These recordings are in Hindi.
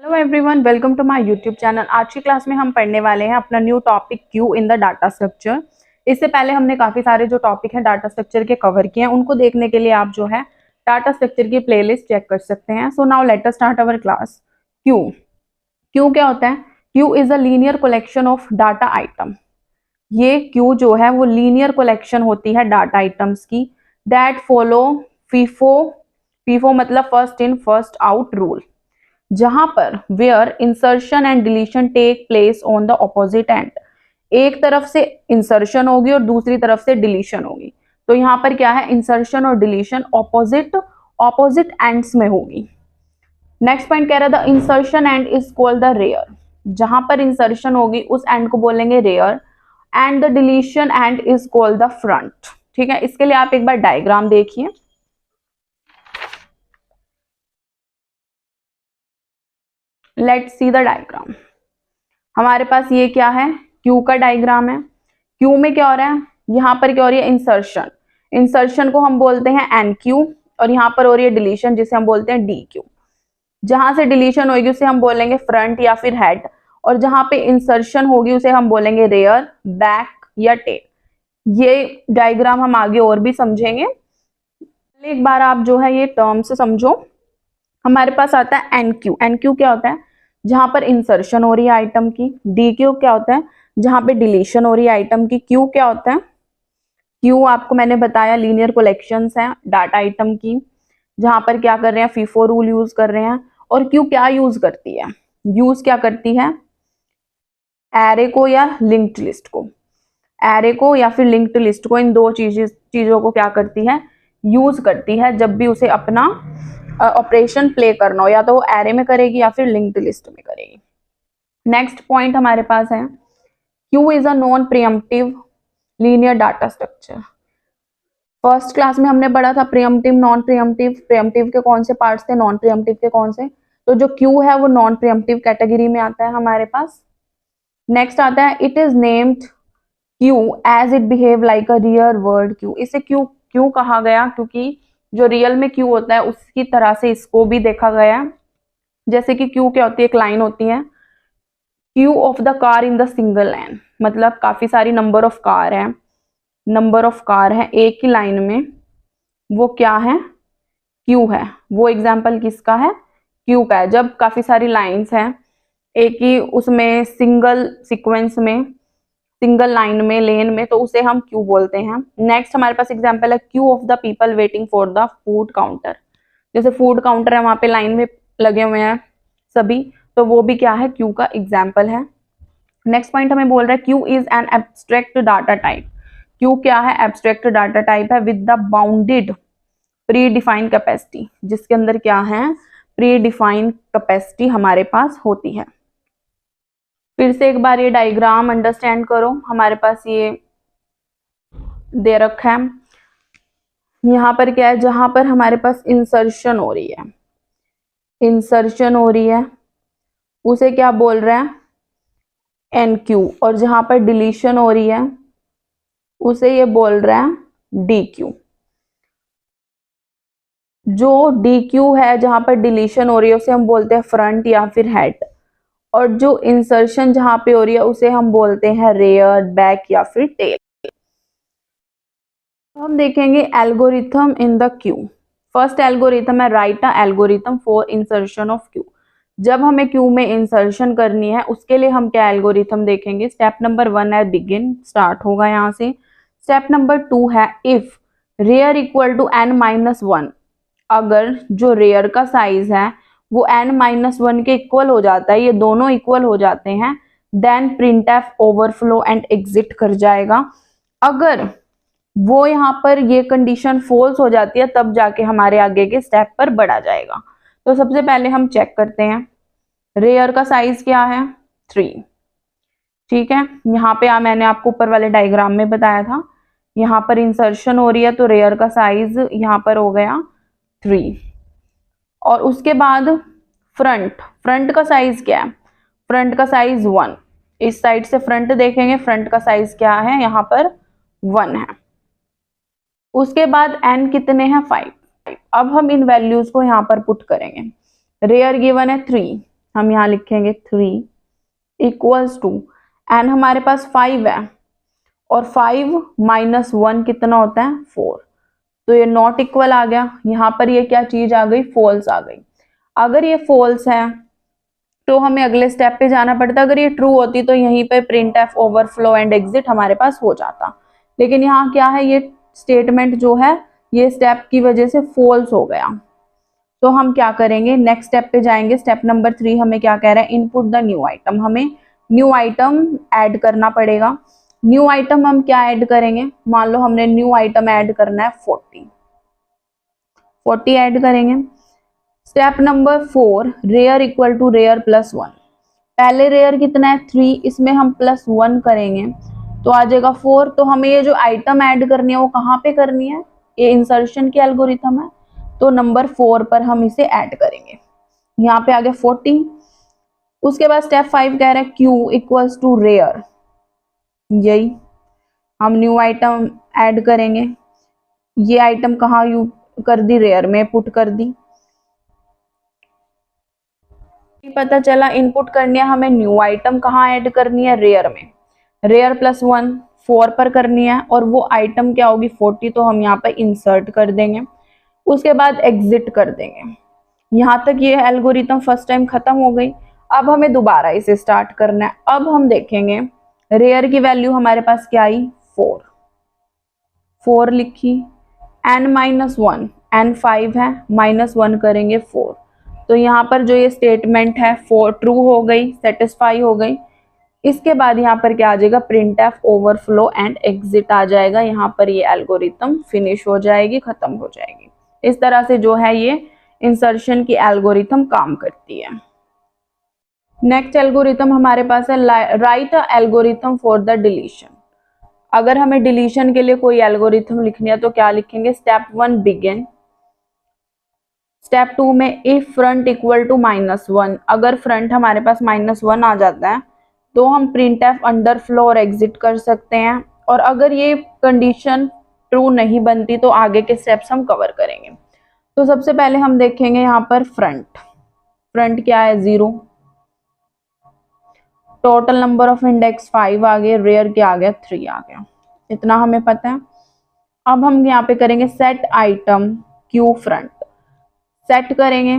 Hello everyone, welcome to my YouTube channel. आज की क्लास में हम पढ़ने वाले हैं अपना new topic queue in the data structure. इससे पहले हमने काफी सारे जो टॉपिक हैं डाटा स्ट्रक्चर के कवर किए हैं, उनको देखने के लिए आप जो है डाटा स्ट्रक्चर की प्लेलिस्ट चेक कर सकते हैं। So now let us start our class. Queue queue क्या होता है? Queue is a linear collection of data item. ये क्यू जो है वो लीनियर कलेक्शन होती है डाटा आइटम्स की दैट फॉलो फीफो। फीफो मतलब first in first out rule, जहां पर where insertion and deletion take place on the opposite end. एक तरफ से इंसर्शन होगी और दूसरी तरफ से डिलीशन होगी। तो यहाँ पर क्या है, इंसर्शन और डिलीशन ऑपोजिट एंड्स में होगी। नेक्स्ट पॉइंट कह रहा था insertion end is called the rear. जहां पर इंसर्शन होगी उस एंड को बोलेंगे rear and the deletion end is called the front. ठीक है, इसके लिए आप एक बार डायग्राम देखिए। Let's see the diagram. हमारे पास ये क्या है, क्यू का डायग्राम है। क्यू में क्या हो रहा है, यहाँ पर क्या हो रही है, इंसर्शन। इंसर्शन को हम बोलते हैं एन क्यू और यहाँ पर हो रही है डिलीशन जिसे हम बोलते हैं डी क्यू। जहां से डिलीशन होगी उसे हम बोलेंगे फ्रंट या फिर हेड, और जहां पे इंसर्शन होगी उसे हम बोलेंगे रेयर, बैक या टेल। ये डायग्राम हम आगे और भी समझेंगे। एक बार आप जो है ये टर्म से समझो। हमारे पास आता है एन क्यू। एन क्यू क्या होता है, जहां पर इंसर्शन हो रही है आइटम की। डी क्यू क्या होता है, जहां पे डिलीशन हो रही है आइटम की। क्यू क्या होता है, क्यू आपको मैंने बताया लीनियर कलेक्शंस हैं डाटा आइटम की, जहां पर क्या कर रहे हैं, फीफो रूल यूज कर रहे हैं। और क्यू क्या यूज करती है, यूज क्या करती है, एरे को या लिंक्ड लिस्ट को। एरे को या फिर लिंक्ड लिस्ट को, इन दो चीजों को क्या करती है, यूज करती है जब भी उसे अपना ऑपरेशन प्ले करना हो, या तो वो एरे में करेगी या फिर लिंक्ड लिस्ट में करेगी। नेक्स्ट पॉइंट हमारे पास है queue is a non pre-emptive linear data structure. First class में हमने पढ़ा था प्रीएम्प्टिव, नॉन प्रीएम्प्टिव। प्रीएम्प्टिव के कौन से पार्ट्स थे, नॉन प्रीएम्प्टिव के कौन से। तो जो क्यू है वो नॉन प्रीएम्प्टिव कैटेगरी में आता है हमारे पास। नेक्स्ट आता है it is named queue as it behave like a real world queue. इसे क्यू क्यों कहा गया, क्योंकि जो रियल में क्यू होता है उसकी तरह से इसको भी देखा गया। जैसे कि क्यू क्या होती है, एक लाइन होती है, Q of the car in the single line, मतलब काफी सारी नंबर ऑफ कार है, नंबर ऑफ कार है एक ही लाइन में, वो क्या है, क्यू है। वो एग्जाम्पल किसका है, क्यू का है। जब काफी सारी लाइंस हैं एक ही उसमें सिंगल सीक्वेंस में, सिंगल लाइन में, लेन में, तो उसे हम क्यू बोलते हैं। नेक्स्ट हमारे पास एग्जांपल है Q of the people waiting for the food counter. जैसे फूड काउंटर है, वहां पे लाइन में लगे हुए हैं सभी, तो वो भी क्या है, क्यू का एग्जाम्पल है। नेक्स्ट पॉइंट हमें बोल रहा है queue is an abstract data type. Q क्या है, एब्स्ट्रैक्ट डाटा टाइप है with the bounded pre defined capacity, जिसके अंदर क्या है, प्री डिफाइंड कैपेसिटी हमारे पास होती है। फिर से एक बार ये डायग्राम अंडरस्टैंड करो। हमारे पास ये दे रखा है, यहाँ पर क्या है, जहां पर हमारे पास इंसर्शन हो रही है, इंसर्शन हो रही है उसे क्या बोल रहे हैं, एन क्यू, और जहां पर डिलीशन हो रही है उसे ये बोल रहे हैं डी क्यू। जो डी क्यू है, जहां पर डिलीशन हो रही है, उसे हम बोलते हैं फ्रंट या फिर हेड, और जो इंसर्शन जहां पे हो रही है उसे हम बोलते हैं रेयर, बैक या फिर टेल। तो हम देखेंगे algorithm in the queue. First algorithm है write a algorithm for insertion of queue. जब हमें क्यू में इंसर्शन करनी है उसके लिए हम क्या एल्गोरिथम देखेंगे। स्टेप नंबर 1 है बिगिन, स्टार्ट होगा यहाँ से। स्टेप नंबर 2 है if rare equal to n-1। अगर जो रेयर का साइज है वो n-1 के इक्वल हो जाता है, ये दोनों इक्वल हो जाते हैं, then printf overflow and exit कर जाएगा। अगर वो यहाँ पर ये कंडीशन फॉल्स हो जाती है तब जाके हमारे आगे के स्टेप पर बढ़ा जाएगा। तो सबसे पहले हम चेक करते हैं रेयर का साइज क्या है, 3। ठीक है, यहाँ पे मैंने आपको ऊपर वाले डायग्राम में बताया था, यहाँ पर इंसर्शन हो रही है तो रेयर का साइज यहाँ पर हो गया 3। और उसके बाद फ्रंट का साइज क्या है, फ्रंट का साइज 1। इस साइड से फ्रंट देखेंगे, फ्रंट का साइज क्या है, यहाँ पर 1 है। उसके बाद n कितने हैं, 5। अब हम इन वैल्यूज को यहाँ पर पुट करेंगे। रेयर गिवन है 3, हम यहाँ लिखेंगे 3 इक्वल्स टू, एन हमारे पास 5 है और 5 माइनस 1 कितना होता है 4, तो ये नॉट इक्वल आ गया। यहाँ पर ये क्या चीज आ गई, फॉल्स आ गई। अगर ये फॉल्स है तो हमें अगले स्टेप पे जाना पड़ता। अगर ये ट्रू होती तो यहीं पे print F overflow and exit हमारे पास हो जाता, लेकिन यहाँ क्या है, ये स्टेटमेंट जो है ये स्टेप की वजह से फॉल्स हो गया। तो हम क्या करेंगे, नेक्स्ट स्टेप पे जाएंगे। स्टेप नंबर 3 हमें क्या कह रहा है, इनपुट द न्यू आइटम। हमें न्यू आइटम ऐड करना पड़ेगा। न्यू आइटम हम क्या ऐड करेंगे, मान लो हमने न्यू आइटम ऐड करना है 40 ऐड करेंगे। Step number 4, rear equal to rear plus 1। पहले रेयर कितना है 3, इसमें हम प्लस 1 करेंगे तो आ जाएगा 4। तो हमें ये जो आइटम ऐड करनी है वो कहाँ पे करनी है, ये इंसर्शन की एल्गोरिथम है, तो नंबर 4 पर हम इसे ऐड करेंगे। यहाँ पे आ गया 40। उसके बाद स्टेप 5 कह रहा है क्यू इक्वल्स टू रेयर, यही हम न्यू आइटम ऐड करेंगे। ये आइटम कहाँ यू कर दी, रेयर में पुट कर दी। पता चला इनपुट करनी है हमें न्यू आइटम कहाँ ऐड करनी है, रेयर में। रेयर प्लस 1 4 पर करनी है और वो आइटम क्या होगी 40, तो हम यहाँ पर इंसर्ट कर देंगे। उसके बाद एग्जिट कर देंगे। यहाँ तक ये एल्गोरिथम फर्स्ट टाइम खत्म हो गई। अब हमें दोबारा इसे स्टार्ट करना है। अब हम देखेंगे रेयर की वैल्यू हमारे पास क्या आई 4 लिखी, n माइनस 1, n 5 है, माइनस 1 करेंगे 4, तो यहाँ पर जो ये स्टेटमेंट है 4 ट्रू हो गई, सेटिस्फाई हो गई। इसके बाद यहाँ पर क्या आ जाएगा, printf overflow and exit आ जाएगा। यहाँ पर ये एल्गोरिथम फिनिश हो जाएगी, खत्म हो जाएगी। इस तरह से जो है ये इंसर्शन की एल्गोरिथम काम करती है। नेक्स्ट एल्गोरिथम हमारे पास है write a algorithm for the deletion. अगर हमें डिलीशन के लिए कोई एल्गोरिथम लिखनी है तो क्या लिखेंगे, स्टेप 1 बिगिन। स्टेप 2 में इफ फ्रंट इक्वल टू -1, अगर फ्रंट हमारे पास -1 आ जाता है तो हम प्रिंट एफ अंडरफ्लो और एग्जिट कर सकते हैं। और अगर ये कंडीशन ट्रू नहीं बनती तो आगे के स्टेप्स हम कवर करेंगे। तो सबसे पहले हम देखेंगे यहाँ पर फ्रंट क्या है 0, टोटल नंबर ऑफ इंडेक्स 5 आ गए, रेयर क्या आ गया 3 आ गया, इतना हमें पता है। अब हम यहाँ पे करेंगे set item Q front, set करेंगे।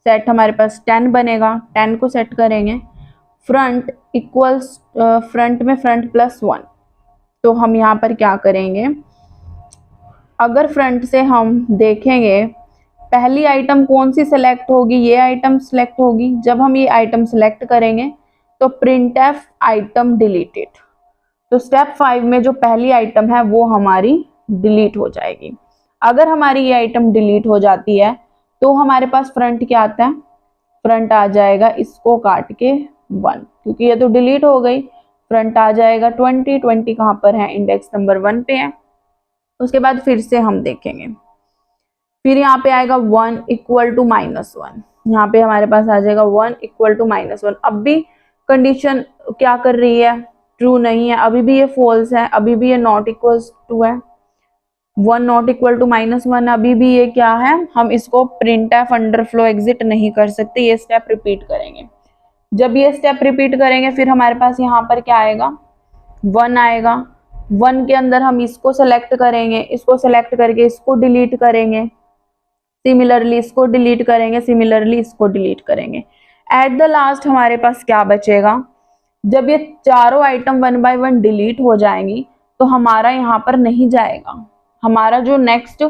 सेट हमारे पास 10 बनेगा, 10 को सेट करेंगे। फ्रंट इक्वल्स फ्रंट में फ्रंट प्लस 1, तो हम यहाँ पर क्या करेंगे, अगर फ्रंट से हम देखेंगे पहली आइटम कौन सी सिलेक्ट होगी, ये आइटम सिलेक्ट होगी। जब हम ये आइटम सिलेक्ट करेंगे तो प्रिंट एफ आइटम डिलीटेड, तो स्टेप 5 में जो पहली आइटम है वो हमारी डिलीट हो जाएगी। अगर हमारी ये आइटम डिलीट हो जाती है तो हमारे पास फ्रंट क्या आता है, फ्रंट आ जाएगा इसको काट के 1, क्योंकि ये तो डिलीट हो गई। फ्रंट आ जाएगा 20 कहाँ पर है, इंडेक्स नंबर 1 पे है। उसके बाद फिर से हम देखेंगे, फिर यहाँ पे आएगा 1 इक्वल टू -1, यहाँ पे हमारे पास आ जाएगा 1 इक्वल टू -1। अब भी कंडीशन क्या कर रही है, ट्रू नहीं है, अभी भी ये फॉल्स है, अभी भी ये नॉट इक्वल टू है। 1 नॉट इक्वल टू -1, अभी भी ये क्या है, हम इसको प्रिंट एफ अंडरफ्लो एग्जिट नहीं कर सकते, ये स्टेप रिपीट करेंगे। जब ये स्टेप रिपीट करेंगे फिर हमारे पास यहाँ पर क्या आएगा 1 आएगा। 1 के अंदर हम इसको सेलेक्ट करेंगे, इसको सेलेक्ट करके इसको डिलीट करेंगे, सिमिलरली इसको डिलीट करेंगे, सिमिलरली इसको डिलीट करेंगे। एट द लास्ट हमारे पास क्या बचेगा, जब ये चारों आइटम 1 बाय 1 डिलीट हो जाएंगी तो हमारा यहाँ पर नहीं जाएगा, हमारा जो नेक्स्ट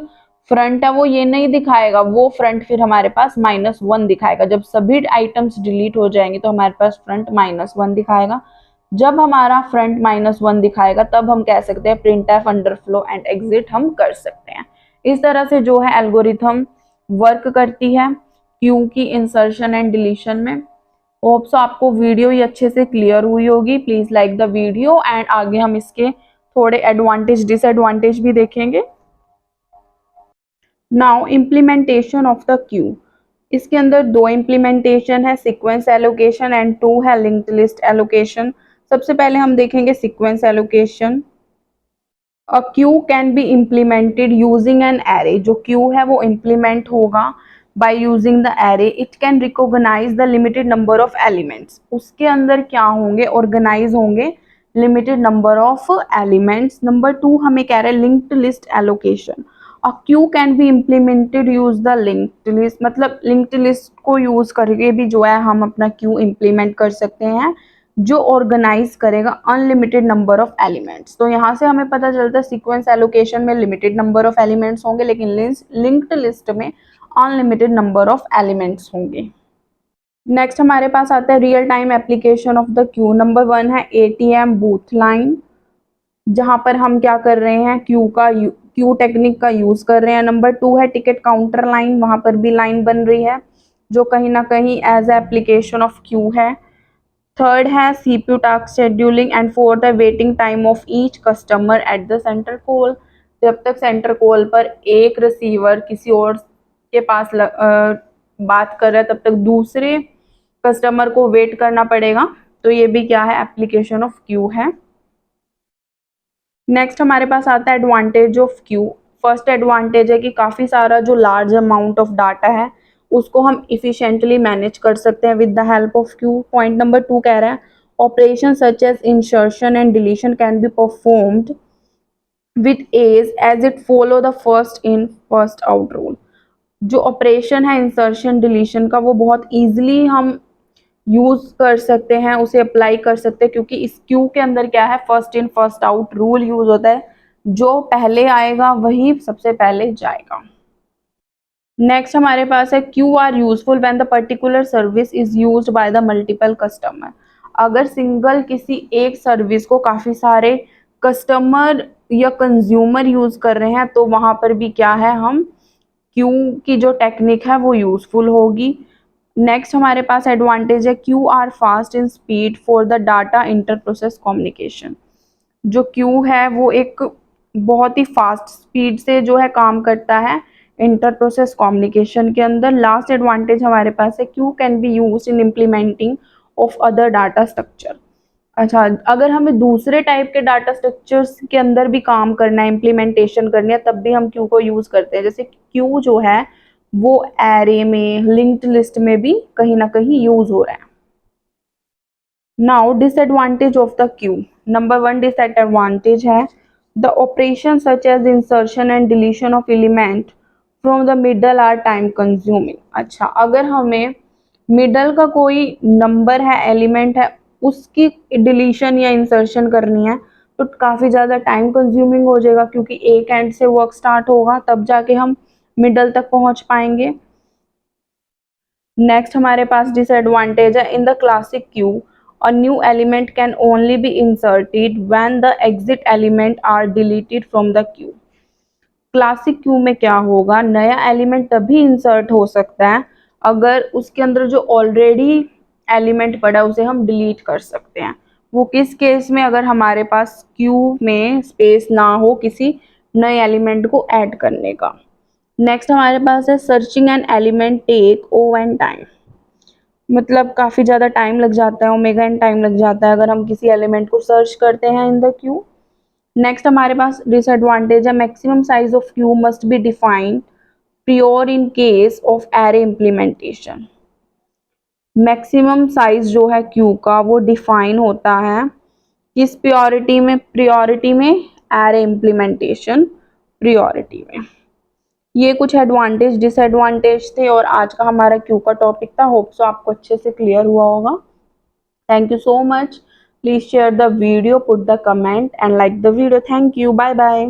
फ्रंट है वो ये नहीं दिखाएगा, वो फ्रंट फिर हमारे पास -1 दिखाएगा। जब सभी आइटम्स डिलीट हो जाएंगे तो हमारे पास फ्रंट -1 दिखाएगा। जब हमारा फ्रंट -1 दिखाएगा तब हम कह सकते हैं print F underflow and exit हम कर सकते हैं। इस तरह से जो है एल्गोरिथम वर्क करती है क्योंकि इंसर्शन एंड डिलीशन में। होप सो आपको वीडियो ये अच्छे से क्लियर हुई होगी। Please like the video and आगे हम इसके थोड़े एडवांटेज डिसएडवांटेज भी देखेंगे। Now implementation of the Q, इसके अंदर 2 इम्प्लीमेंटेशन है, सीक्वेंस एलोकेशन एंड 2 है लिंक्ड लिस्ट एलोकेशन। सबसे पहले हम देखेंगे sequence allocation. A Q can be implemented using an array, जो क्यू है वो इम्प्लीमेंट होगा by using the array it can recognize the limited number of elements। उसके अंदर क्या होंगे, ऑर्गेनाइज होंगे limited number of elements. Number 2 हमें कह रहे हैं linked list allocation. A Q can be implemented use the linked list, मतलब लिंक्ड लिस्ट को यूज करके भी जो है हम अपना क्यू इम्प्लीमेंट कर सकते हैं जो ऑर्गेनाइज करेगा अनलिमिटेड नंबर ऑफ एलिमेंट्स। तो यहाँ से हमें पता चलता है सीक्वेंस एलोकेशन में लिमिटेड नंबर ऑफ एलिमेंट्स होंगे, लेकिन लिंक्ड लिस्ट में अनलिमिटेड नंबर ऑफ एलिमेंट्स होंगे। नेक्स्ट हमारे पास आता है real time application of the queue. Number 1 है एटीएम बूथ लाइन, जहां पर हम क्या कर रहे हैं, क्यू टेक्निक का यूज कर रहे हैं। नंबर 2 है टिकट काउंटर लाइन, वहां पर भी लाइन बन रही है जो कहीं ना कहीं एज एप्लीकेशन ऑफ क्यू है। थर्ड है CPU task scheduling and fourth है waiting time of each customer at the centre call. जब तक सेंटर कॉल पर एक रिसीवर किसी और के पास बात कर रहा है तब तक दूसरे कस्टमर को वेट करना पड़ेगा। तो ये भी क्या है, एप्लीकेशन ऑफ क्यू है। नेक्स्ट हमारे पास आता है advantage of Q. First advantage है कि काफ़ी सारा जो लार्ज अमाउंट ऑफ डाटा है उसको हम इफिशिएंटली मैनेज कर सकते हैं with the help of queue. Point number 2 कह रहा है operation such as insertion and deletion can be performed with as as it follow the first in first out rule. जो ऑपरेशन है इंसर्शन डिलीशन का वो बहुत ईजिली हम यूज कर सकते हैं, उसे अप्लाई कर सकते हैं, क्योंकि इस क्यू के अंदर क्या है, first in first out rule use होता है। जो पहले आएगा वही सबसे पहले जाएगा। नेक्स्ट हमारे पास है Q R useful when the particular service is used by the multiple customer. अगर सिंगल किसी एक सर्विस को काफी सारे कस्टमर या कंज्यूमर यूज कर रहे हैं तो वहां पर भी क्या है, हम क्यू की जो टेक्निक है वो यूजफुल होगी। नेक्स्ट हमारे पास एडवांटेज है Q R fast in speed for the data inter process communication. जो क्यू है वो एक बहुत ही फास्ट स्पीड से जो है काम करता है इंटर प्रोसेस कम्युनिकेशन के अंदर। लास्ट एडवांटेज हमारे पास है Q can be use in implementing of other data structure. अच्छा, अगर हमें दूसरे टाइप के डाटा स्ट्रक्चर्स के अंदर भी काम करना है, इम्प्लीमेंटेशन करनी है, तब भी हम क्यू को यूज करते हैं। जैसे क्यू जो है वो एरे में, लिंक्ड लिस्ट में भी कहीं ना कहीं यूज हो रहा है। Now disadvantage of the queue. Number 1 disadvantage है the operation such as insertion and deletion of element from the middle are time consuming. अच्छा, अगर हमें मिडल का कोई नंबर है, एलिमेंट है, उसकी डिलीशन या इंसर्शन करनी है तो काफ़ी ज़्यादा टाइम कंज्यूमिंग हो जाएगा, क्योंकि एक एंड से वर्क स्टार्ट होगा तब जाके हम मिडल तक पहुंच पाएंगे। नेक्स्ट हमारे पास डिसएडवांटेज है in the classic queue a new element can only be inserted when the exit element are deleted from the queue. Classic queue में क्या होगा, नया एलिमेंट तभी इंसर्ट हो सकता है अगर उसके अंदर जो ऑलरेडी एलिमेंट पड़ा है उसे हम डिलीट कर सकते हैं। वो किस केस में, अगर हमारे पास क्यू में स्पेस ना हो किसी नए एलिमेंट को ऐड करने का। नेक्स्ट हमारे पास है searching an element take O n time, मतलब काफ़ी ज़्यादा टाइम लग जाता है, ओमेगा एन टाइम लग जाता है अगर हम किसी एलिमेंट को सर्च करते हैं इन द क्यू। नेक्स्ट हमारे पास डिसएडवांटेज है maximum size of Q must be defined prior in case of array implementation. Maximum size जो है क्यू का वो डिफाइन होता है किस प्रियोरिटी में, प्रियोरिटी में एरे इम्प्लीमेंटेशन प्रियोरिटी में। ये कुछ एडवांटेज डिसएडवांटेज थे और आज का हमारा क्यू का टॉपिक था। होप सो आपको अच्छे से क्लियर हुआ होगा। Thank you so much. Please share the video, put the comment and like the video. Thank you, bye bye.